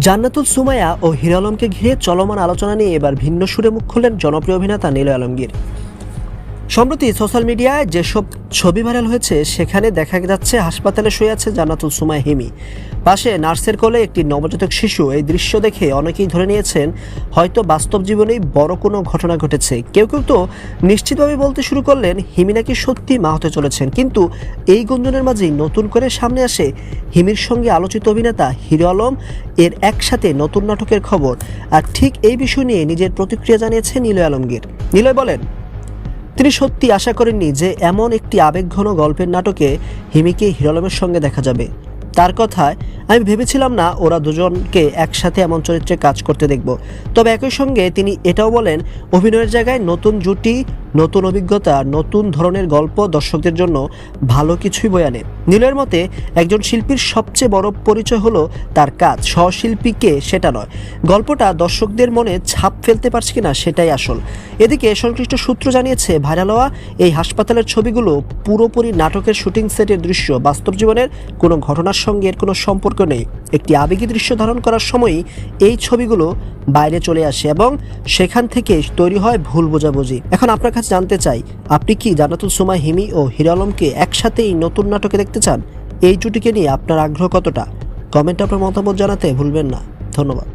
জান্নাতুল সুমাইয়া ও hero আলমকে ঘিরে চলমান আলোচনা নিয়ে এবার ভিন্ন সুরে মুখ খুললেন জনপ্রিয় অভিনেতা নিলয় আলমগীর। সম্প্রতি সোশ্যাল মিডিয়ায় যেসব ছবি ভাইরাল হয়েছে সেখানে দেখা যাচ্ছে হাসপাতালে শুয়ে আছে জান্নাতুল সুমাইয়া হিমি, পাশে নার্সের কোলে একটি নবজাতক শিশু। এই দৃশ্য দেখে অনেকেই ধরে নিয়েছেন হয়তো বাস্তব জীবনেই বড় কোনো ঘটনা ঘটেছে। কেউ কেউ তো নিশ্চিতভাবে বলতে শুরু করলেন হিমি নাকি সত্যি মা হতে চলেছেন। কিন্তু এই গুঞ্জনের মাঝেই নতুন করে সামনে আসে হিমির সঙ্গে আলোচিত অভিনেতা হিরো আলম এর একসাথে নতুন নাটকের খবর। আর ঠিক এই বিষয় নিয়ে নিজের প্রতিক্রিয়া জানিয়েছে নিলয় আলমগীর। নিলয় বলেন, তিনি সত্যি আশা করেননি যে এমন একটি আবেগঘন গল্পের নাটকে হিমিকে হিরো আলমের সঙ্গে দেখা যাবে। তার কথায়, আমি ভেবেছিলাম না ওরা দুজনকে একসাথে এমন চরিত্রে কাজ করতে দেখব। তবে একই সঙ্গে তিনি এটাও বলেন, অভিনয়ের জায়গায় নতুন জুটি, নতুন অভিজ্ঞতা, নতুন ধরনের গল্প দর্শকদের জন্য ভালো কিছুই বয়ে আনে। নিলয়ের মতে, একজন শিল্পীর সবচেয়ে বড় পরিচয় হলো তার কাজ, সহশিল্পীকে সেটা নয়। গল্পটা দর্শকদের মনে ছাপ ফেলতে পারছে কিনা সেটাই আসল। এদিকে সংশ্লিষ্ট সূত্র জানিয়েছে, ভাইরাল হওয়া এই হাসপাতালের ছবিগুলো পুরোপুরি নাটকের শুটিং সেটের দৃশ্য। বাস্তব জীবনের কোনো ঘটনার সঙ্গে এর কোনো সম্পর্ক নেই। একটি আবেগী দৃশ্য ধারণ করার সময়ই এই ছবিগুলো বাইরে চলে আসে এবং সেখান থেকে তৈরি হয় ভুল বোঝাবুঝি। এখন আপনার কাছে জানতে চাই, আপনি কি জান্নাতুল সুমাইয়া, হিমি ও হিরো আলমকে একসাথেই নতুন নাটকে দেখতে চান? এই জুটিকে নিয়ে আপনার আগ্রহ কতটা? কমেন্টে আপনার মতামত জানাতে ভুলবেন না। ধন্যবাদ।